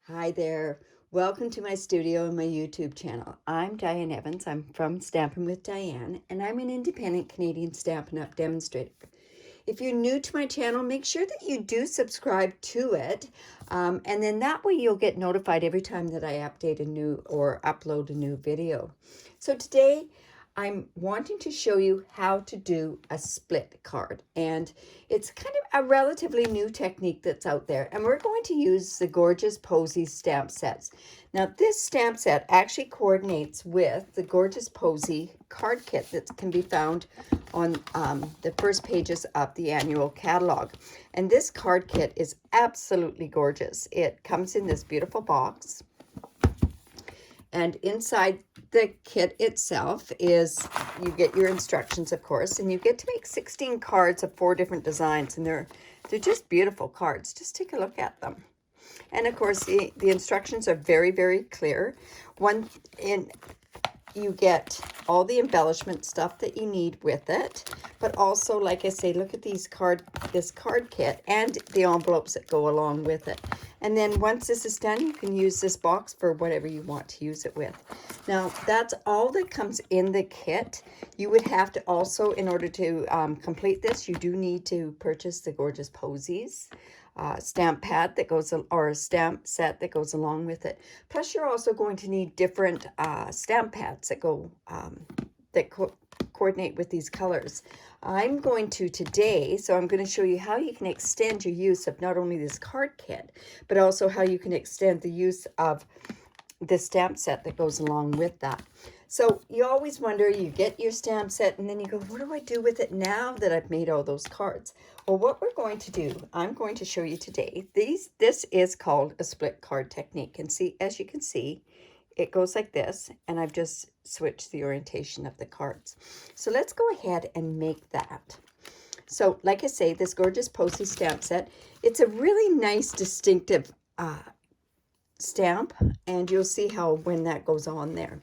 Hi there. Welcome to my studio and my YouTube channel. I'm Diane Evans. I'm from Stampin' with Diane, and I'm an independent Canadian Stampin' Up Demonstrator. If you're new to my channel, make sure that you do subscribe to it, and then that way you'll get notified every time that I update a new or upload a new video. So today, I'm wanting to show you how to do a split card, and it's kind of a relatively new technique that's out there, and we're going to use the Gorgeous Posies stamp sets. Now this stamp set actually coordinates with the Gorgeous Posy card kit that can be found on the first pages of the annual catalog, and this card kit is absolutely gorgeous. It comes in this beautiful box, and inside the kit itself is, you get your instructions, of course, and you get to make 16 cards of 4 different designs, and they're just beautiful cards. Just take a look at them. And of course, the instructions are very, very clear. You get all the embellishment stuff that you need with it, but also, like I say, look at this card kit and the envelopes that go along with it. And then once this is done, you can use this box for whatever you want to use it with. Now, that's all that comes in the kit. You would have to also, in order to complete this, you do need to purchase the Gorgeous Posies stamp pad that goes, or a stamp set that goes along with it. Plus, you're also going to need different stamp pads that go coordinate with these colors. I'm going to today, so I'm going to show you how you can extend your use of not only this card kit, but also how you can extend the use of the stamp set that goes along with that. So you always wonder, you get your stamp set and then you go, what do I do with it now that I've made all those cards? Well, what we're going to do, I'm going to show you today, this is called a split card technique. And see, as you can see, it goes like this, and I've just switched the orientation of the cards. So let's go ahead and make that. So like I say, this Gorgeous Posy stamp set, it's a really nice, distinctive stamp, and you'll see how when that goes on there.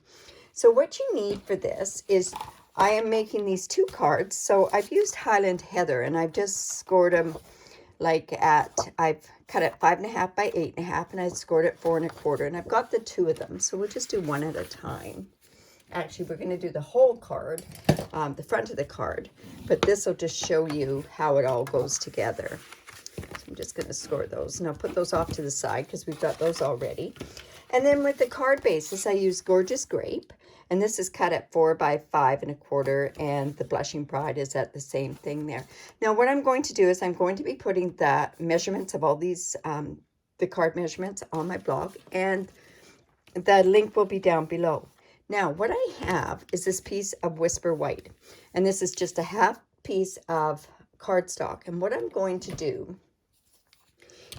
So what you need for this is, I am making these 2 cards. So I've used Highland Heather, and I've just scored them like I've cut it 5.5 by 8.5, and I scored it 4 1/4, and I've got the 2 of them. So we'll just do one at a time. Actually, we're going to do the whole card, the front of the card, but this will just show you how it all goes together. So I'm just going to score those, and I'll put those off to the side because we've got those already. And then with the card basis, I use Gorgeous Grape, and this is cut at 4 by 5 1/4, and the Blushing Bride is at the same thing there. Now, what I'm going to do is I'm going to be putting the measurements of all these, the card measurements on my blog, and the link will be down below. Now, what I have is this piece of Whisper White, and this is just a half piece of cardstock. And what I'm going to do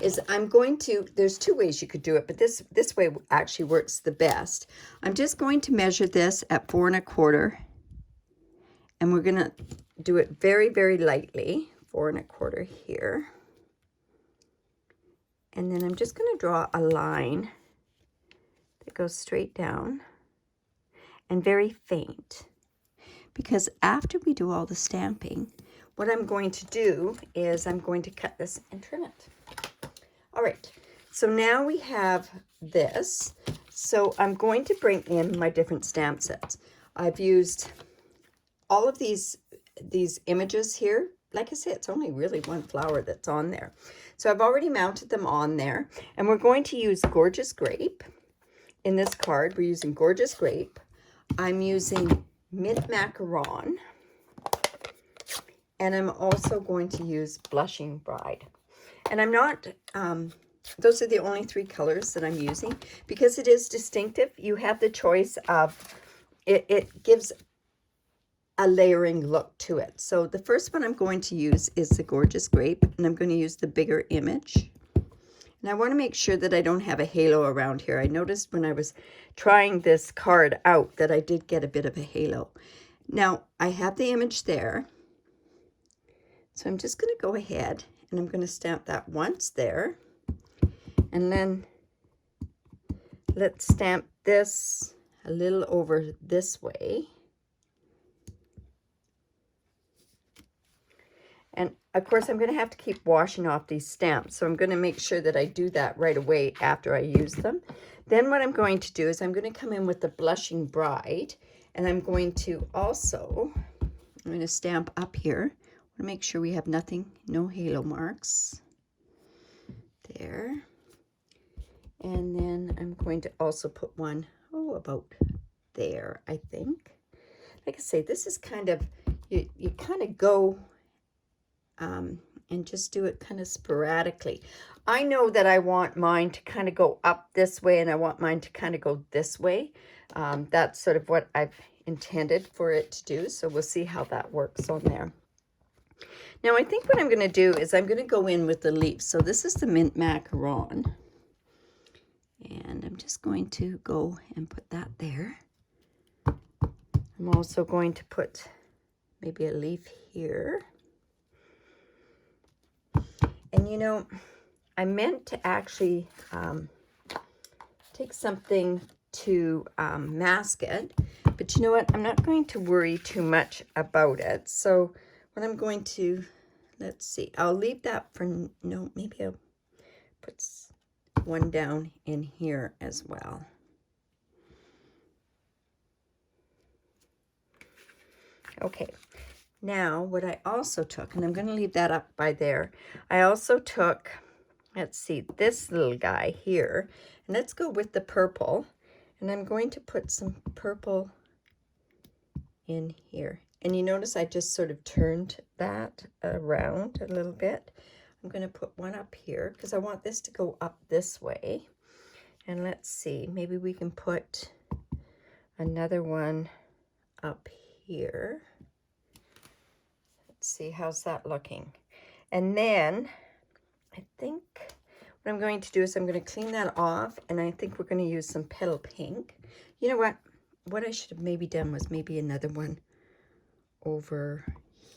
is there's 2 ways you could do it, but this way actually works the best. I'm just going to measure this at 4 1/4, and we're going to do it very, very lightly, 4 1/4 here. And then I'm just going to draw a line that goes straight down and very faint, because after we do all the stamping, what I'm going to do is I'm going to cut this and trim it. All right, so now we have this. So I'm going to bring in my different stamp sets. I've used all of these images here. Like I said, it's only really one flower that's on there. So I've already mounted them on there, and we're going to use Gorgeous Grape. In this card, we're using Gorgeous Grape. I'm using Mint Macaron, and I'm also going to use Blushing Bride. And I'm not, those are the only 3 colors that I'm using. Because it is distinctive, you have the choice of, it gives a layering look to it. So the first one I'm going to use is the Gorgeous Grape, and I'm going to use the bigger image. And I want to make sure that I don't have a halo around here. I noticed when I was trying this card out that I did get a bit of a halo. Now, I have the image there. So I'm just going to go ahead and I'm going to stamp that once there. And then let's stamp this a little over this way. And of course, I'm going to have to keep washing off these stamps. So I'm going to make sure that I do that right away after I use them. Then what I'm going to do is I'm going to come in with the Blushing Bride. And I'm going to also, I'm going to stamp up here. I want to make sure we have nothing, no halo marks. There. And then I'm going to also put one, about there, I think. Like I say, this is kind of, you kind of go and just do it kind of sporadically. I know that I want mine to kind of go up this way, and I want mine to kind of go this way. That's sort of what I've intended for it to do, so we'll see how that works on there. Now, I think what I'm going to do is I'm going to go in with the leaves. So this is the mint macaron. And I'm just going to go and put that there. I'm also going to put maybe a leaf here. And you know, I meant to actually take something to mask it. But you know what? I'm not going to worry too much about it. So what I'm going to, let's see. I'll leave that for, no, maybe I'll put one down in here as well. Okay, now what I also took, and I'm going to leave that up by there, I also took, let's see, this little guy here, and let's go with the purple, and I'm going to put some purple in here. And you notice I just sort of turned that around a little bit. I'm going to put one up here because I want this to go up this way. And let's see, maybe we can put another one up here. Let's see, how's that looking? And then I think what I'm going to do is I'm going to clean that off, and I think we're going to use some petal pink. You know what? What I should have maybe done was maybe another one over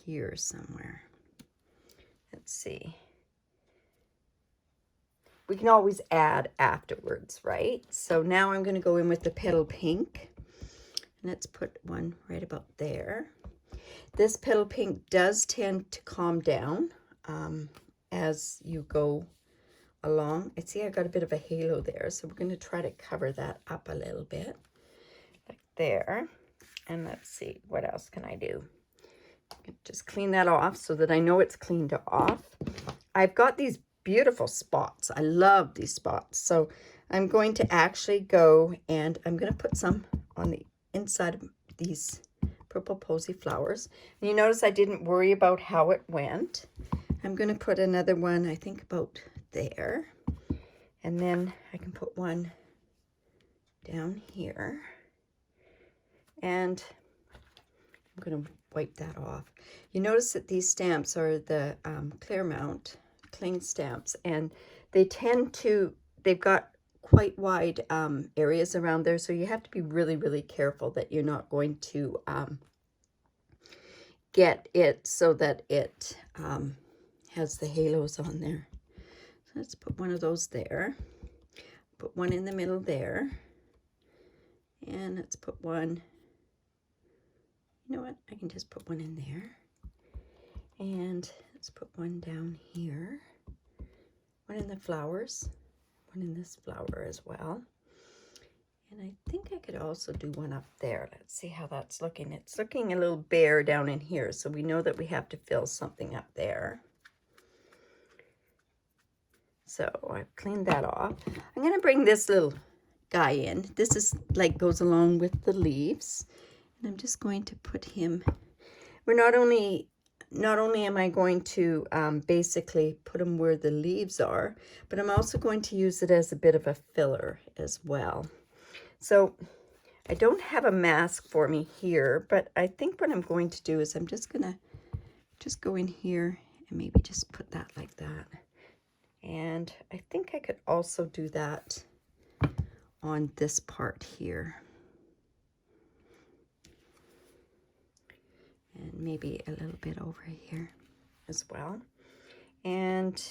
here somewhere. Let's see. We can always add afterwards, right? So now I'm going to go in with the petal pink. And let's put one right about there. This petal pink does tend to calm down as you go along. I see I got a bit of a halo there, so we're going to try to cover that up a little bit, like there. And let's see, what else can I do? Just clean that off so that I know it's cleaned off. I've got these beautiful spots. I love these spots. So I'm going to actually go and I'm going to put some on the inside of these purple posy flowers. And you notice I didn't worry about how it went. I'm going to put another one, I think about there. And then I can put one down here. And I'm going to wipe that off. You notice that these stamps are the Claremont cling stamps, and they tend to, they've got quite wide areas around there, so you have to be really, really careful that you're not going to get it so that it has the halos on there. So let's put one of those there, put one in the middle there, and let's put one, you know what, I can just put one in there, and let's put one down here, one in the flowers, one in this flower as well. And I think I could also do one up there. Let's see how that's looking. It's looking a little bare down in here, so we know that we have to fill something up there. So I've cleaned that off. I'm going to bring this little guy in. This is like goes along with the leaves. And I'm just going to put him, we're not only am I going to basically put him where the leaves are, but I'm also going to use it as a bit of a filler as well. So I don't have a mask for me here, but I think what I'm going to do is I'm just going to just go in here and maybe just put that like that. And I think I could also do that on this part here. And maybe a little bit over here as well. And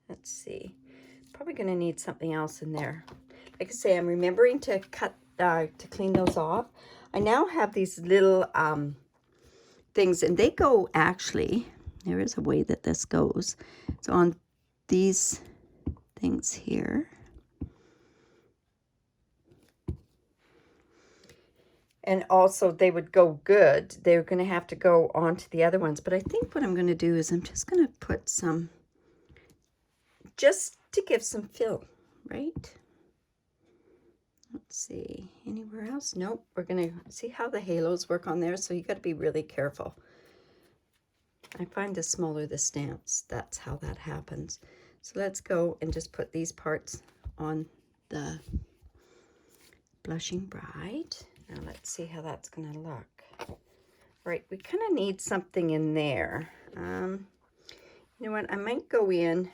let's see, probably going to need something else in there. Like I say, I'm remembering to cut, to clean those off. I now have these little things, and they go actually, there is a way that this goes. So on these things here. And also they would go good. They're going to have to go onto the other ones. But I think what I'm going to do is I'm just going to put some, just to give some fill, right? Let's see, anywhere else? Nope. We're going to see how the halos work on there. So you got to be really careful. I find the smaller the stamps, that's how that happens. So let's go and just put these parts on the Blushing Bride. Now let's see how that's going to look. All right, we kind of need something in there. You know what? I might go in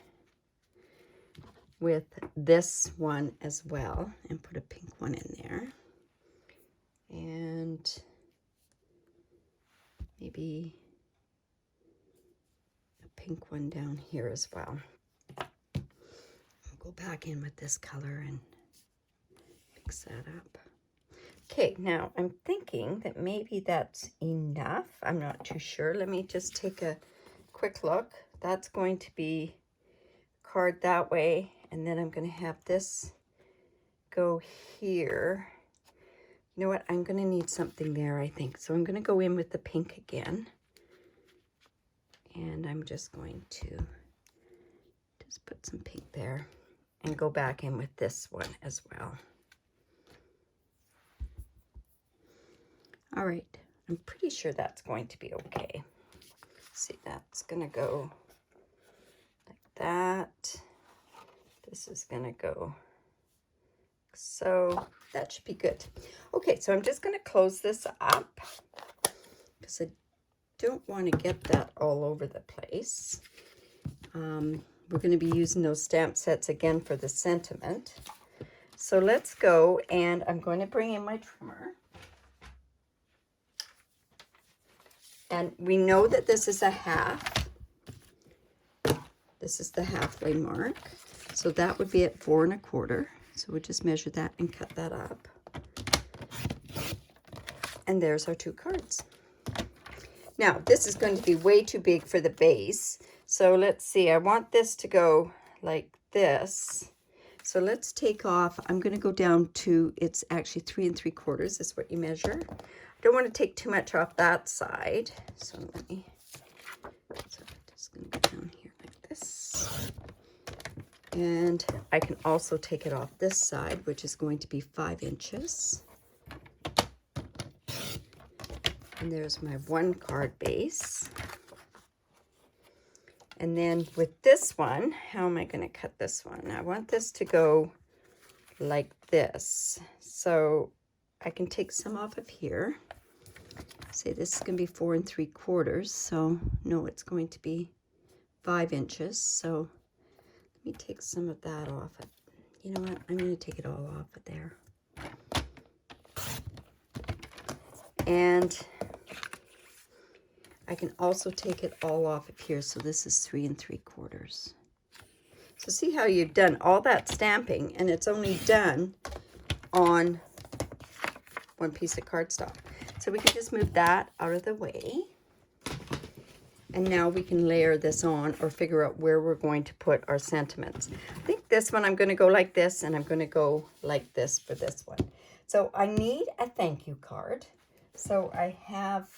with this one as well and put a pink one in there. And maybe a pink one down here as well. I'll go back in with this color and mix that up. Okay, now I'm thinking that maybe that's enough. I'm not too sure. Let me just take a quick look. That's going to be card that way, and then I'm going to have this go here. You know what? I'm going to need something there, I think. So I'm going to go in with the pink again. And I'm just going to just put some pink there and go back in with this one as well. All right, I'm pretty sure that's going to be okay. See, that's gonna go like that. This is gonna go so. That should be good. Okay, so I'm just gonna close this up because I don't want to get that all over the place. We're gonna be using those stamp sets again for the sentiment. So let's go, and I'm going to bring in my trimmer. And we know that this is a half. This is the halfway mark. So that would be at 4 1/4. So we just measure that and cut that up. And there's our 2 cards. Now, this is going to be way too big for the base. So let's see, I want this to go like this. So let's take off, I'm going to go down to, it's actually 3 3/4 is what you measure. Don't want to take too much off that side. So let me, so I'm just going to go down here like this. And I can also take it off this side, which is going to be 5 inches. And there's my 1 card base. And then with this one, how am I going to cut this one? I want this to go like this. So I can take some off of here. Say this is going to be 4 3/4, so no, it's going to be 5 inches. So let me take some of that off. You know what? I'm going to take it all off of there. And I can also take it all off of here. So this is 3 3/4. So see how you've done all that stamping, and it's only done on 1 piece of cardstock. So we can just move that out of the way. And now we can layer this on or figure out where we're going to put our sentiments. I think this one I'm going to go like this, and I'm going to go like this for this one. So I need a thank you card. So I have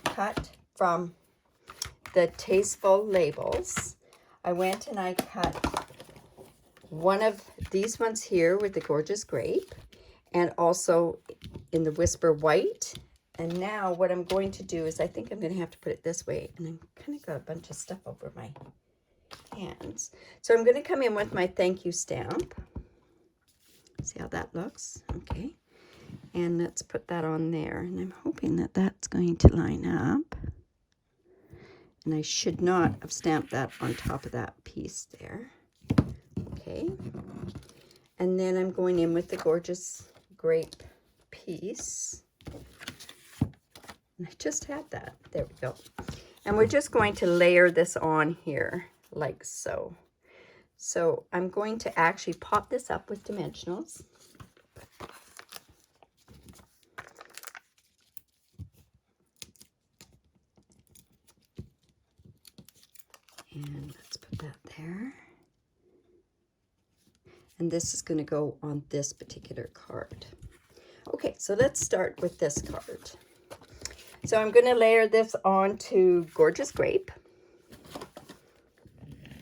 cut from the Tasteful Labels. I went and I cut one of these ones here with the Gorgeous Grape, and also in the Whisper White. And now what I'm going to do is I think I'm going to have to put it this way, and I'm kind of got a bunch of stuff over my hands. So I'm going to come in with my thank you stamp. See how that looks? Okay. And let's put that on there. And I'm hoping that that's going to line up. And I should not have stamped that on top of that piece there. Okay. And then I'm going in with the Gorgeous Grape piece. And I just had that. There we go. And we're just going to layer this on here like so. So I'm going to actually pop this up with dimensionals. And let's put that there. And this is going to go on this particular card. Okay, so let's start with this card. So I'm going to layer this onto Gorgeous Grape.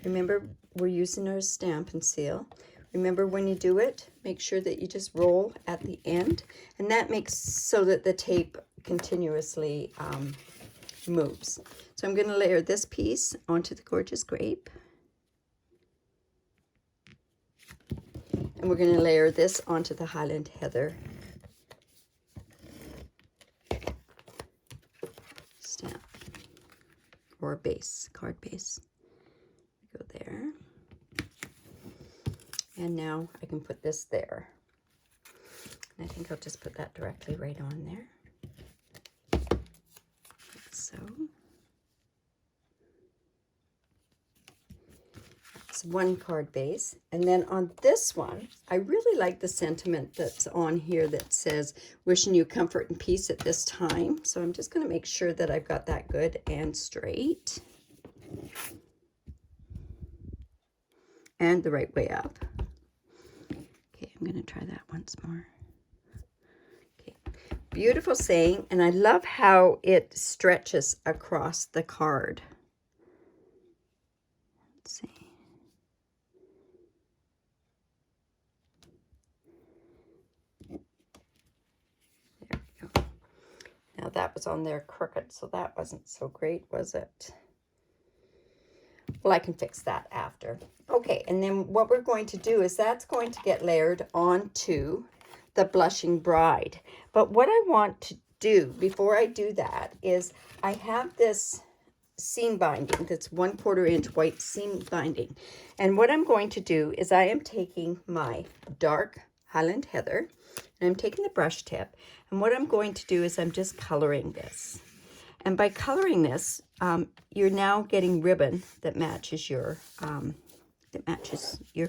Remember, we're using our stamp and seal. Remember, when you do it, make sure that you just roll at the end. And that makes so that the tape continuously moves. So I'm going to layer this piece onto the Gorgeous Grape. And we're going to layer this onto the Highland Heather stamp, or base, card base. Go there. And now I can put this there. And I think I'll just put that directly right on there. Like so. That's one card base. And then on this one, I really like the sentiment that's on here that says, wishing you comfort and peace at this time. So I'm just going to make sure that I've got that good and straight. And the right way up. Okay, I'm going to try that once more. Okay, beautiful saying, and I love how it stretches across the card. Let's see. There we go. Now that was on there crooked, so that wasn't so great, was it? Well, I can fix that after. Okay, and then what we're going to do is that's going to get layered onto the Blushing Bride. But what I want to do before I do that is I have this seam binding that's 1/4 inch white seam binding. And what I'm going to do is I am taking my dark Highland Heather and I'm taking the brush tip. And what I'm going to do is I'm just coloring this. And by coloring this, you're now getting ribbon that matches your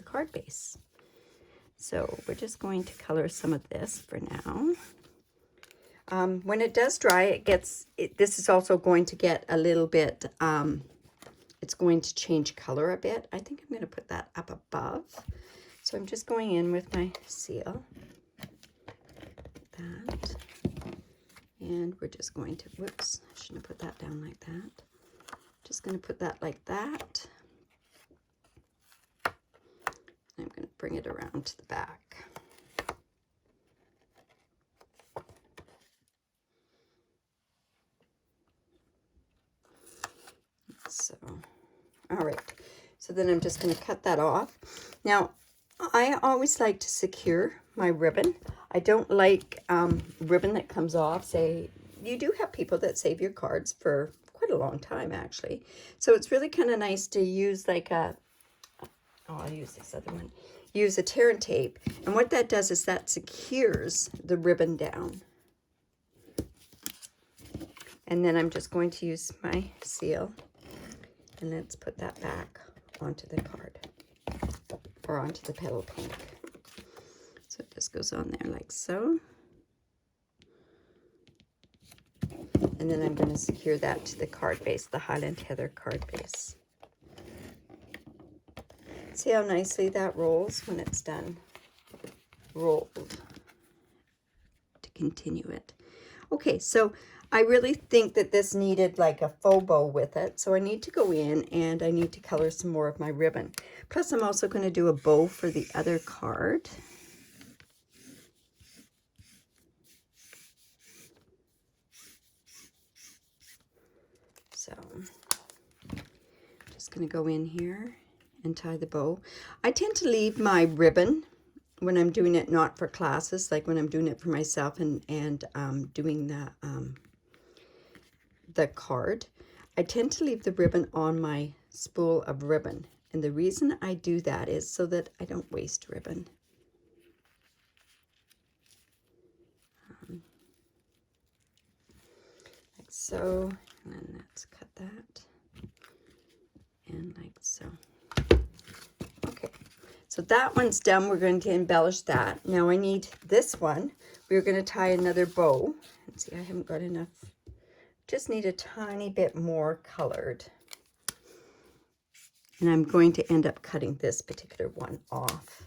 card base. So we're just going to color some of this for now. When it does dry, this is also going to get a little bit, it's going to change color a bit. I think I'm going to put that up above. So I'm just going in with my seal. That. And we're just going to, whoops, I shouldn't have put that down like that. Just going to put that like that. I'm going to bring it around to the back. So, all right. So then I'm just going to cut that off. Now, I always like to secure my ribbon. I don't like ribbon that comes off. Say, you do have people that save your cards for quite a long time, actually. So it's really kind of nice to use like a, oh, I'll use this other one. Use a tear and tape. And what that does is that secures the ribbon down. And then I'm just going to use my seal. And let's put that back onto the card. Or onto the petal pink. So it just goes on there like so. And then I'm going to secure that to the card base, the Highland Heather card base. See how nicely that rolls when it's done? Rolled. To continue it. Okay, so I really think that this needed like a faux bow with it. So I need to go in and I need to color some more of my ribbon. Plus I'm also going to do a bow for the other card. So just going to go in here and tie the bow. I tend to leave my ribbon when I'm doing it not for classes, like when I'm doing it for myself and doing the card. I tend to leave the ribbon on my spool of ribbon. And the reason I do that is so that I don't waste ribbon. Like so, and then let's cut that. And like so. Okay, so that one's done. We're going to embellish that. Now I need this one. We're going to tie another bow. Let's see, I haven't got enough. Just need a tiny bit more colored. And I'm going to end up cutting this particular one off.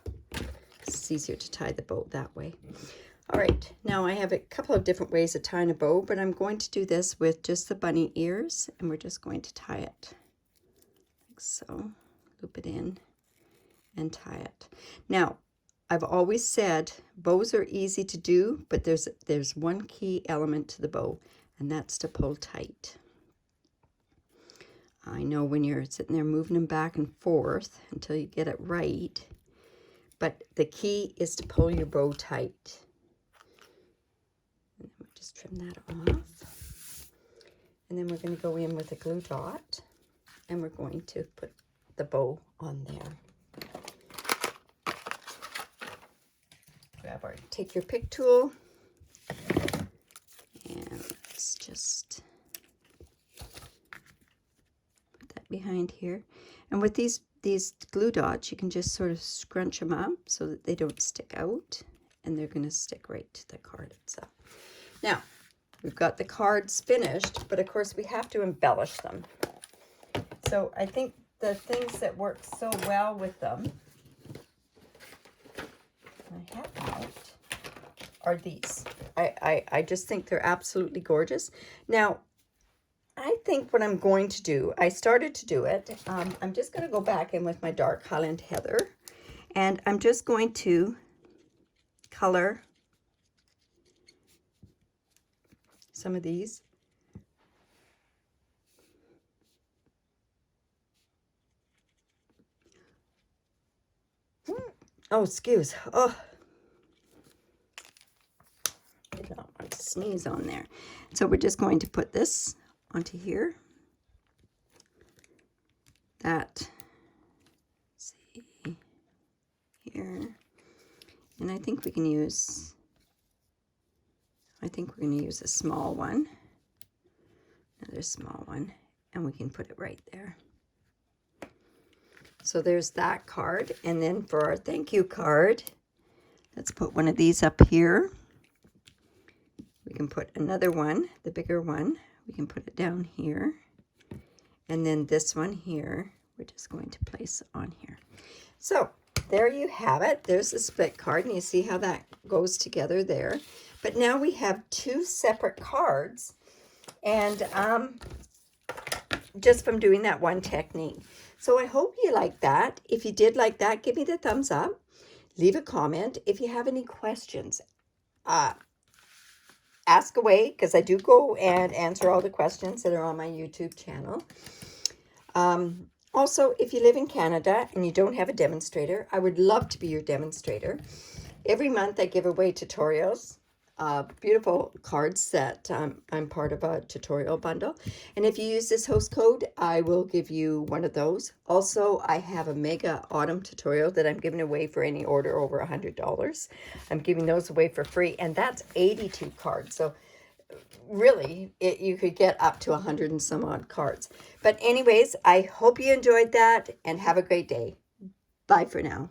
It's easier to tie the bow that way. All right, now I have a couple of different ways of tying a bow, but I'm going to do this with just the bunny ears, and we're just going to tie it like so. Loop it in and tie it. Now, I've always said bows are easy to do, but there's one key element to the bow, and that's to pull tight. I know when you're sitting there moving them back and forth until you get it right, but the key is to pull your bow tight. And then we'll just trim that off. And then we're going to go in with a glue dot, and we're going to put the bow on there. Take your pick tool, and let's just put that behind here. And with these glue dots, you can just sort of scrunch them up so that they don't stick out, and they're going to stick right to the card itself. Now, we've got the cards finished, but of course we have to embellish them. So I think the things that work so well with them, I have out, are these. I just think they're absolutely gorgeous. Now, I think what I'm going to do, I started to do it. I'm just going to go back in with my dark Highland Heather, and I'm just going to color some of these. Oh, excuse. Oh, did not want to sneeze on there. So we're just going to put this onto here. That, let's see, here. And I think we can use, we're going to use a small one. Another small one. And we can put it right there. So there's that card. And then for our thank you card, let's put one of these up here. We can put another one, the bigger one. We can put it down here. And then this one here, we're just going to place on here. So there you have it. There's the split card, and you see how that goes together there. But now we have two separate cards, and just from doing that one technique. So I hope you like that. If you did like that, give me the thumbs up. Leave a comment. If you have any questions, ask away, because I do go and answer all the questions that are on my YouTube channel. Also, if you live in Canada and you don't have a demonstrator, I would love to be your demonstrator. Every month I give away tutorials, beautiful cards that I'm part of a tutorial bundle. And if you use this host code, I will give you one of those. Also, I have a mega autumn tutorial that I'm giving away for any order over $100. I'm giving those away for free, and that's 82 cards. So really, you could get up to 100 and some odd cards. But anyways, I hope you enjoyed that, and have a great day. Bye for now.